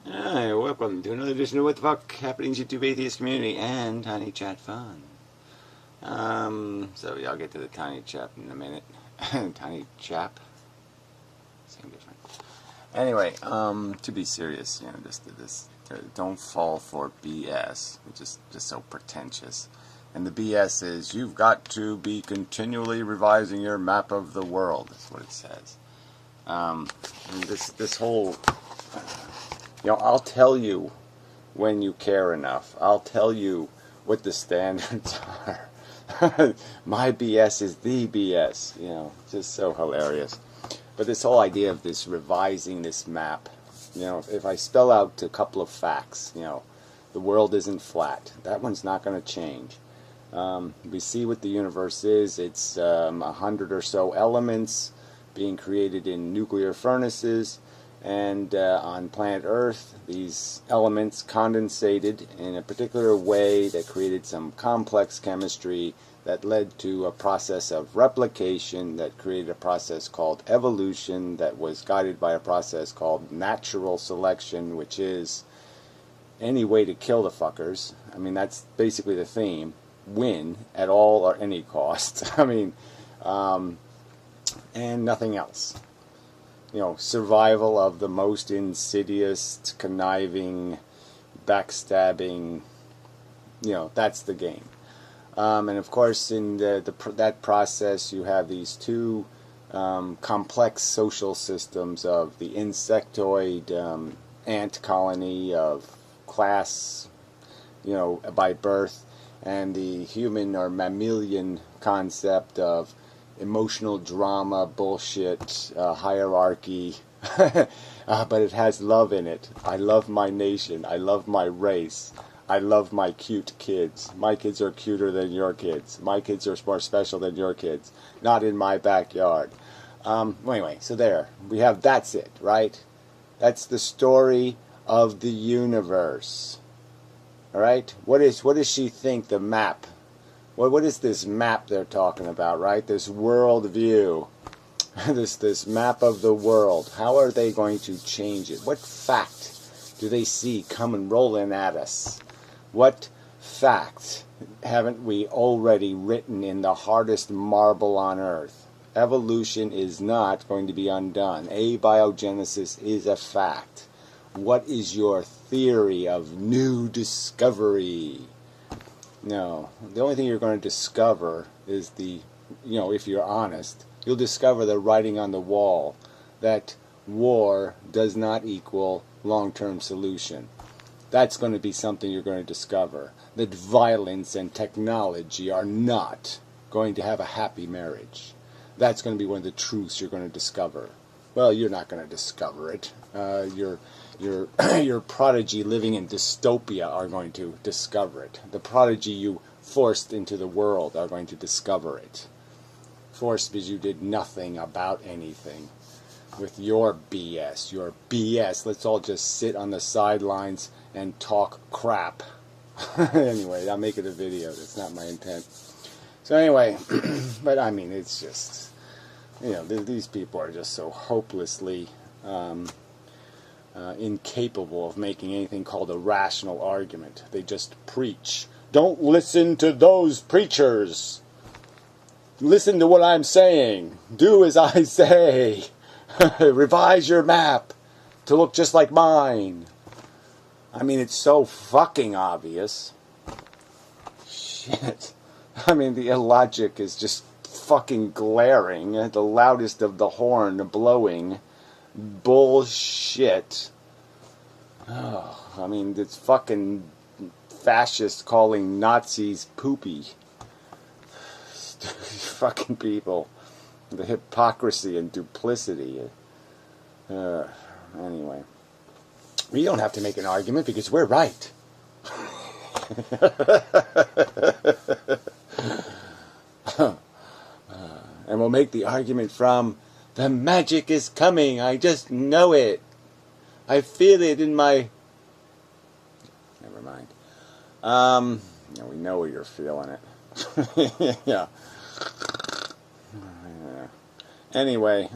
Hi, welcome to another edition of What the Fuck Happenings YouTube Atheist Community and Tiny Chat Fun. So yeah, I'll get to the Tiny Chap in a minute. Tiny Chap? Same difference. Anyway, to be serious, just this, don't fall for BS, which is just so pretentious. And the BS is, you've got to be continually revising your map of the world. That's what it says. And this whole... I'll tell you when you care enough. I'll tell you what the standards are. My BS is the BS. Just so hilarious. But this whole idea of this revising this map, if I spell out a couple of facts, the world isn't flat. That one's not going to change. We see what the universe is. It's 100 or so elements being created in nuclear furnaces. And on planet Earth, these elements condensated in a particular way that created some complex chemistry that led to a process of replication that created a process called evolution that was guided by a process called natural selection, which is any way to kill the fuckers. I mean, that's basically the theme. Win at all or any cost. And nothing else. Survival of the most insidious, conniving, backstabbing, that's the game. And of course, in that process, you have these two complex social systems of the insectoid ant colony of class, by birth, and the human or mammalian concept of emotional drama, bullshit, hierarchy, but it has love in it. I love my nation. I love my race. I love my cute kids. My kids are cuter than your kids. My kids are more special than your kids. Not in my backyard. Anyway, so there. That's it, right? That's the story of the universe. Alright? What does she think the map? What is this map they're talking about, right? This world view. this map of the world. How are they going to change it? What fact do they see coming rolling at us? What fact haven't we already written in the hardest marble on earth? Evolution is not going to be undone. Abiogenesis is a fact. What is your theory of new discovery? No, the only thing you're going to discover is if you're honest, you'll discover the writing on the wall that war does not equal long-term solution. That's going to be something you're going to discover. That violence and technology are not going to have a happy marriage. That's going to be one of the truths you're going to discover. Well, you're not going to discover it. Your prodigy living in dystopia are going to discover it. The prodigy you forced into the world are going to discover it. Forced because you did nothing about anything. With your BS. Your BS. Let's all just sit on the sidelines and talk crap. Anyway, I'll make it a video. That's not my intent. So anyway, but I mean, it's just... these people are just so hopelessly incapable of making anything called a rational argument. They just preach. Don't listen to those preachers. Listen to what I'm saying. Do as I say. Revise your map to look just like mine. I mean, it's so fucking obvious. Shit. I mean, the illogic is just fucking glaring, the loudest of the horn blowing bullshit. Oh, I mean, it's fucking fascists calling Nazis poopy. Fucking people. The hypocrisy and duplicity. Anyway. We don't have to make an argument because we're right. And we'll make the argument from, the magic is coming, I just know it. I feel it in my... Never mind. We know you're feeling it. Yeah. Anyway,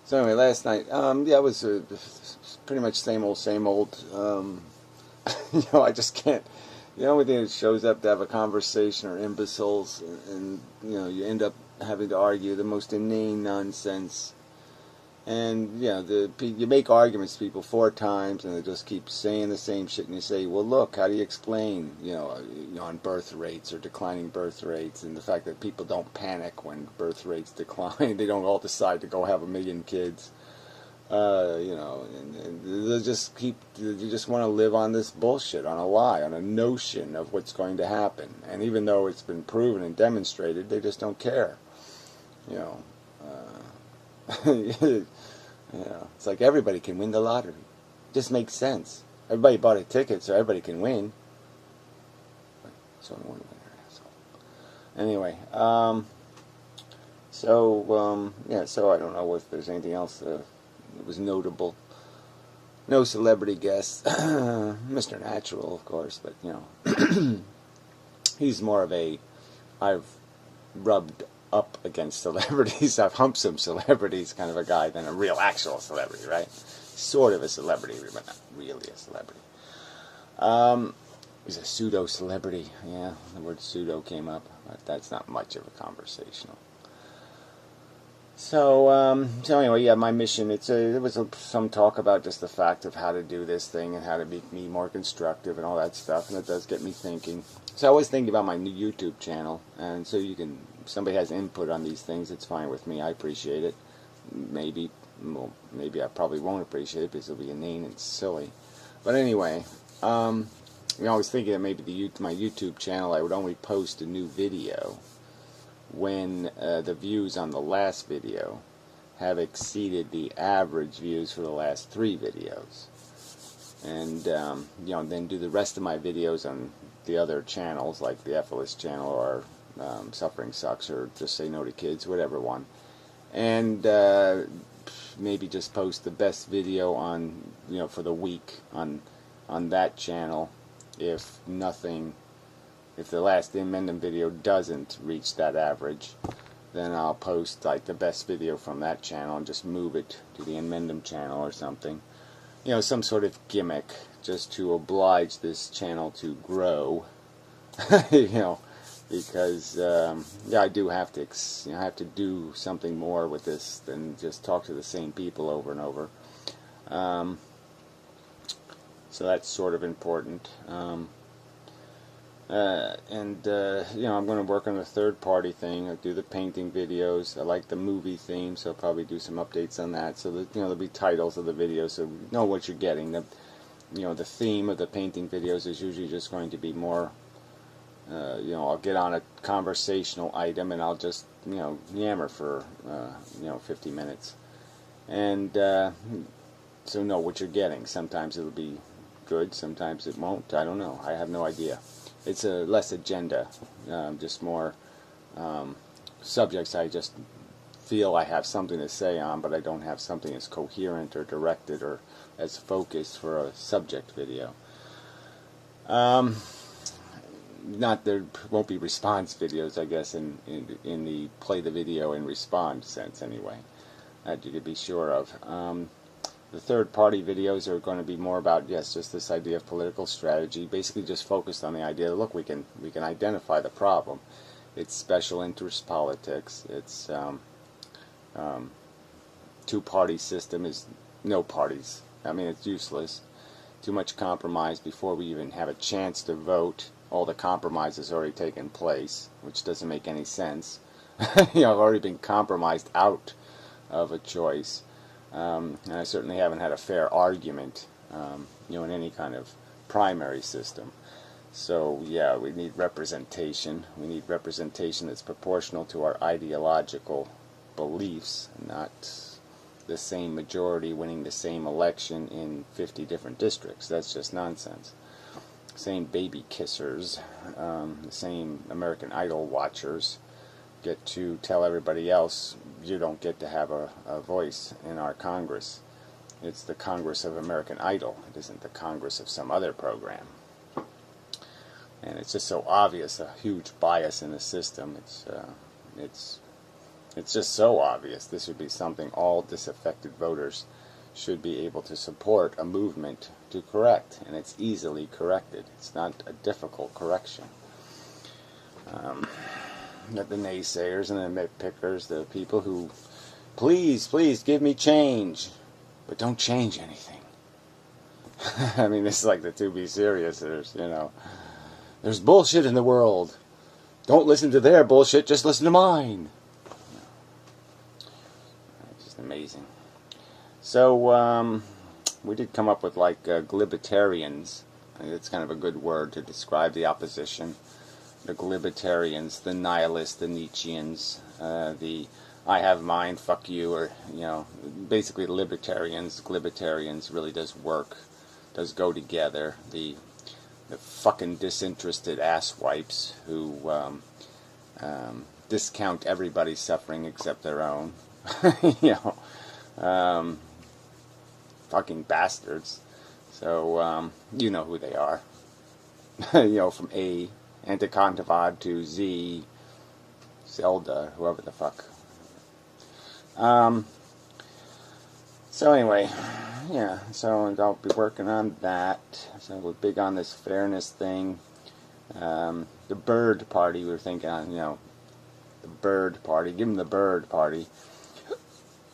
So anyway, last night, yeah, it was pretty much same old, same old. I just can't. The only thing that shows up to have a conversation are imbeciles, and you end up having to argue the most inane nonsense. And you make arguments to people 4 times, and they just keep saying the same shit. And you say, "Well, look, how do you explain, on birth rates or declining birth rates, and the fact that people don't panic when birth rates decline? They don't all decide to go have 1,000,000 kids, and they just want to live on this bullshit, on a lie, on a notion of what's going to happen. And even though it's been proven and demonstrated, they just don't care, It's like everybody can win the lottery. It just makes sense. Everybody bought a ticket, so everybody can win. So one winner. Anyway, so I don't know if there's anything else that was notable. No celebrity guests. Mr. Natural, of course, but he's more of I've rubbed up against celebrities. I've humped some celebrities kind of a guy than a real actual celebrity, right? Sort of a celebrity, but not really a celebrity. He's a pseudo-celebrity. Yeah, the word pseudo came up, but that's not much of a conversational. So anyway, yeah, my mission, there was some talk about just the fact of how to do this thing and how to make me more constructive and all that stuff, and it does get me thinking. So I was thinking about my new YouTube channel, and so if somebody has input on these things, it's fine with me. I appreciate it. Maybe I probably won't appreciate it because it'll be inane and silly. But anyway, I was thinking that maybe my YouTube channel, I would only post a new video when the views on the last video have exceeded the average views for the last 3 videos. And, then do the rest of my videos on the other channels, like the Effortless channel or Suffering Sucks or Just Say No to Kids, whatever one. And maybe just post the best video on, for the week on that channel. If the last Inmendham video doesn't reach that average, then I'll post like the best video from that channel and just move it to the Inmendham channel or something. Some sort of gimmick just to oblige this channel to grow. Because I do have to do something more with this than just talk to the same people over and over. So that's sort of important. I'm going to work on the third-party thing. I do the painting videos. I like the movie theme, so I'll probably do some updates on that. So that there'll be titles of the videos, so you know what you're getting. The theme of the painting videos is usually just going to be more. I'll get on a conversational item and I'll just yammer for 50 minutes, and so know what you're getting. Sometimes it'll be good, sometimes it won't. I don't know. I have no idea. It's a less agenda, just more subjects I just feel I have something to say on, but I don't have something as coherent or directed or as focused for a subject video. Not there won't be response videos, I guess, in the play the video and respond sense anyway. That you could be sure of. The third-party videos are going to be more about, just this idea of political strategy, basically just focused on the idea that, look, we can identify the problem. It's special interest politics. It's two-party system is no parties. I mean, it's useless. Too much compromise before we even have a chance to vote. All the compromise has already taken place, which doesn't make any sense. I've already been compromised out of a choice. And I certainly haven't had a fair argument, in any kind of primary system. So, we need representation. We need representation that's proportional to our ideological beliefs, not the same majority winning the same election in 50 different districts. That's just nonsense. Same baby kissers, the same American Idol watchers get to tell everybody else you don't get to have a voice in our Congress. It's the Congress of American Idol. It isn't the Congress of some other program. And it's just so obvious, a huge bias in the system. It's It's just so obvious. This would be something all disaffected voters should be able to support a movement to correct, and it's easily corrected. It's not a difficult correction. The naysayers and the nitpickers, the people who, please, please give me change, but don't change anything. I mean, this is like the to be serious. There's bullshit in the world. Don't listen to their bullshit, just listen to mine. It's just amazing. So, we did come up with like Glibertarians. It's kind of a good word to describe the opposition. The Glibertarians, the nihilists, the Nietzscheans, the I have mine, fuck you, or, basically libertarians, Glibertarians really does work, does go together. The fucking disinterested asswipes who discount everybody's suffering except their own. Fucking bastards. So, you know who they are. From A, Anticontavad to Z, Zelda, whoever the fuck. So anyway, so I'll be working on that. So we're big on this fairness thing. The bird party, we were thinking on, the bird party, give them the bird party.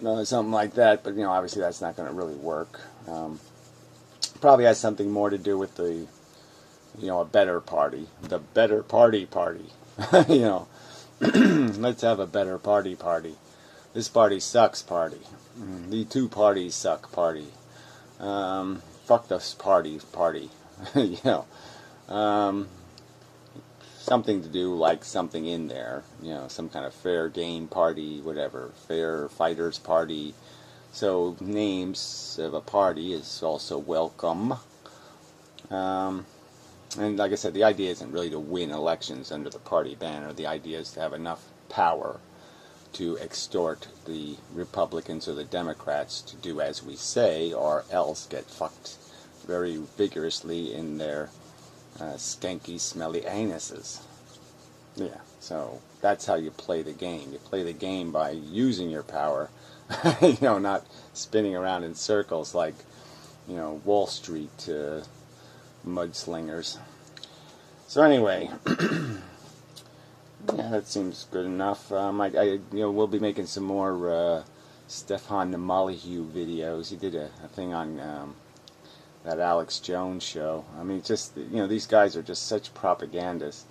Something like that, but obviously that's not going to really work. Probably has something more to do with the, a better party, the better party. Let's have a better party. This party sucks party. The two parties suck party. Fuck this party. Something to do, like something in there, some kind of fair game party, whatever, fair fighters party. So names of a party is also welcome. And like I said, the idea isn't really to win elections under the party banner. The idea is to have enough power to extort the Republicans or the Democrats to do as we say, or else get fucked very vigorously in their skanky, smelly anuses. Yeah, so that's how you play the game. You play the game by using your power, not spinning around in circles like, Wall Street mudslingers. So anyway, yeah, that seems good enough. We'll be making some more Stefan Molyneux videos. He did a thing on that Alex Jones show. I mean, just, these guys are just such propagandists.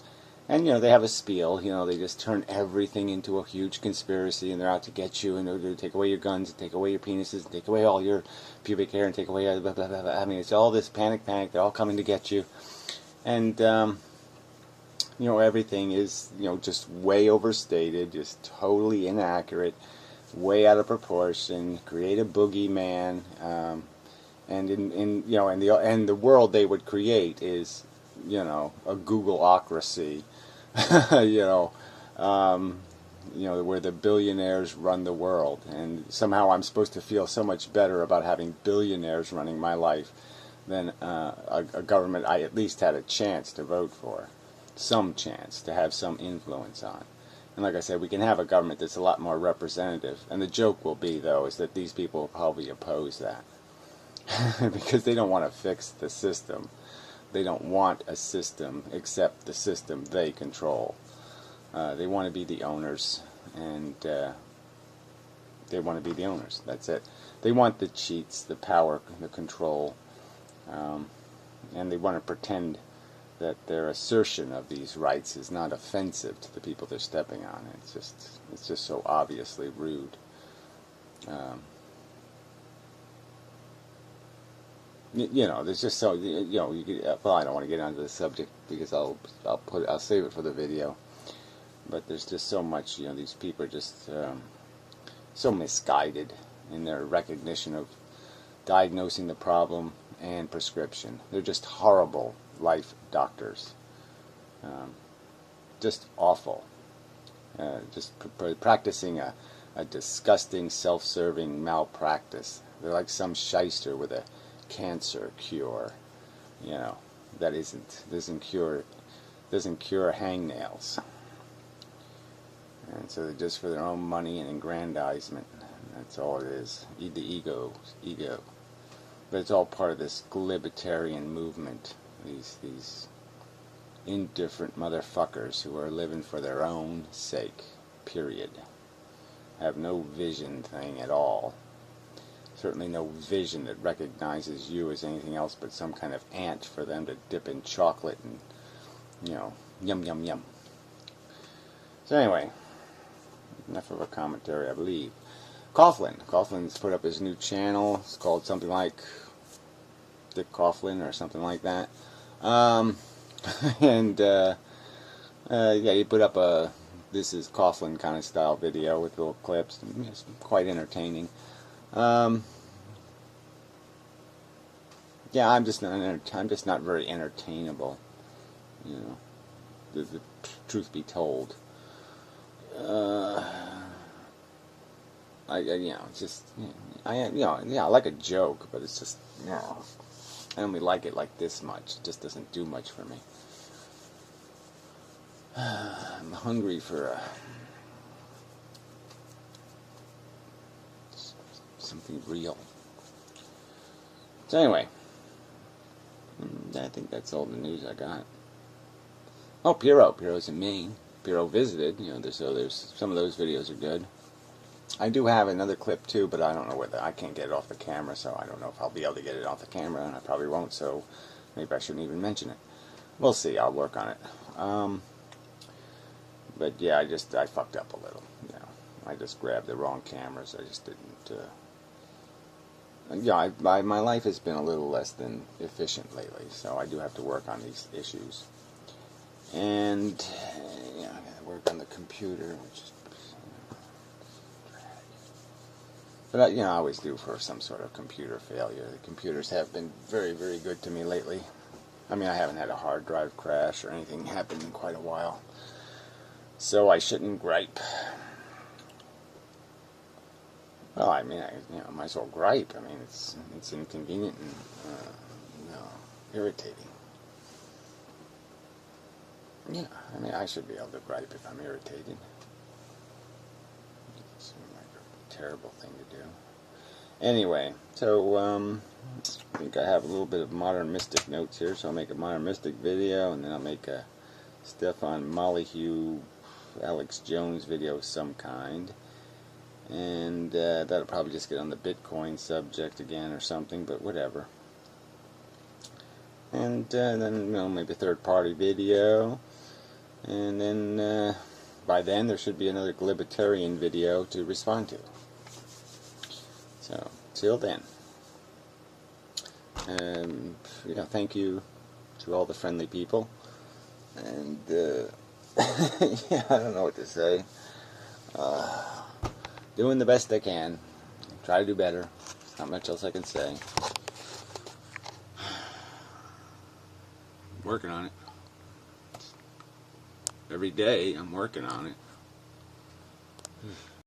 And, they have a spiel, they just turn everything into a huge conspiracy, and they're out to get you, and they'll take away your guns, and take away your penises, and take away all your pubic hair, and take away blah, blah, blah, blah. I mean, it's all this panic, they're all coming to get you. And, everything is, just way overstated, just totally inaccurate, way out of proportion, create a boogeyman, and in the world they would create is, a Googleocracy, where the billionaires run the world, and somehow I'm supposed to feel so much better about having billionaires running my life than a government I at least had a chance to vote for, some chance to have some influence on. And like I said, we can have a government that's a lot more representative, and the joke will be, though, is that these people will probably oppose that because they don't want to fix the system. They don't want a system except the system they control. They want to be the owners, and they want to be the owners. That's it. They want the cheats, the power, the control, and they want to pretend that their assertion of these rights is not offensive to the people they're stepping on. It's just so obviously rude. There's just so, well, I don't want to get onto the subject because I'll save it for the video. But there's just so much, these people are just so misguided in their recognition of diagnosing the problem and prescription. They're just horrible life doctors. Just awful. Just practicing a disgusting, self-serving malpractice. They're like some shyster with a cancer cure, that doesn't cure hangnails. And so they're just for their own money and aggrandizement. That's all it is. The ego. But it's all part of this Glibertarian movement. These indifferent motherfuckers who are living for their own sake. Period. Have no vision thing at all. Certainly no vision that recognizes you as anything else but some kind of ant for them to dip in chocolate and, yum yum yum. So anyway, enough of a commentary, I believe. Coughlin's put up his new channel. It's called something like Dick Coughlin or something like that. Yeah, he put up a This Is Coughlin kind of style video with little clips. It's quite entertaining. Yeah, I'm just not very entertainable. The truth be told. I like a joke, but it's just, I only like it like this much. It just doesn't do much for me. I'm hungry for something real. So anyway, I think that's all the news I got. Oh, Piero's in Maine. Piero visited. So there's some of those videos are good. I do have another clip too, but I don't know whether I can't get it off the camera, so I don't know if I'll be able to get it off the camera, and I probably won't. So maybe I shouldn't even mention it. We'll see. I'll work on it. But yeah, I fucked up a little. I just grabbed the wrong cameras. I just didn't. My life has been a little less than efficient lately, so I do have to work on these issues. And I gotta work on the computer, which is. But I always do for some sort of computer failure. The computers have been very, very good to me lately. I mean, I haven't had a hard drive crash or anything happen in quite a while, so I shouldn't gripe. Well, I mean, I might as well gripe. I mean, it's inconvenient and irritating. Yeah, I mean, I should be able to gripe if I'm irritated. It's like a terrible thing to do. Anyway, so I think I have a little bit of modern mystic notes here, so I'll make a modern mystic video, and then I'll make a Stefan Molyneux, Alex Jones video of some kind. And that'll probably just get on the Bitcoin subject again or something, but whatever. And then, maybe a third-party video. And then, by then, there should be another Glibertarian video to respond to. So, till then. Thank you to all the friendly people. And, I don't know what to say. Doing the best I can. Try to do better. Not much else I can say. Working on it. Every day I'm working on it.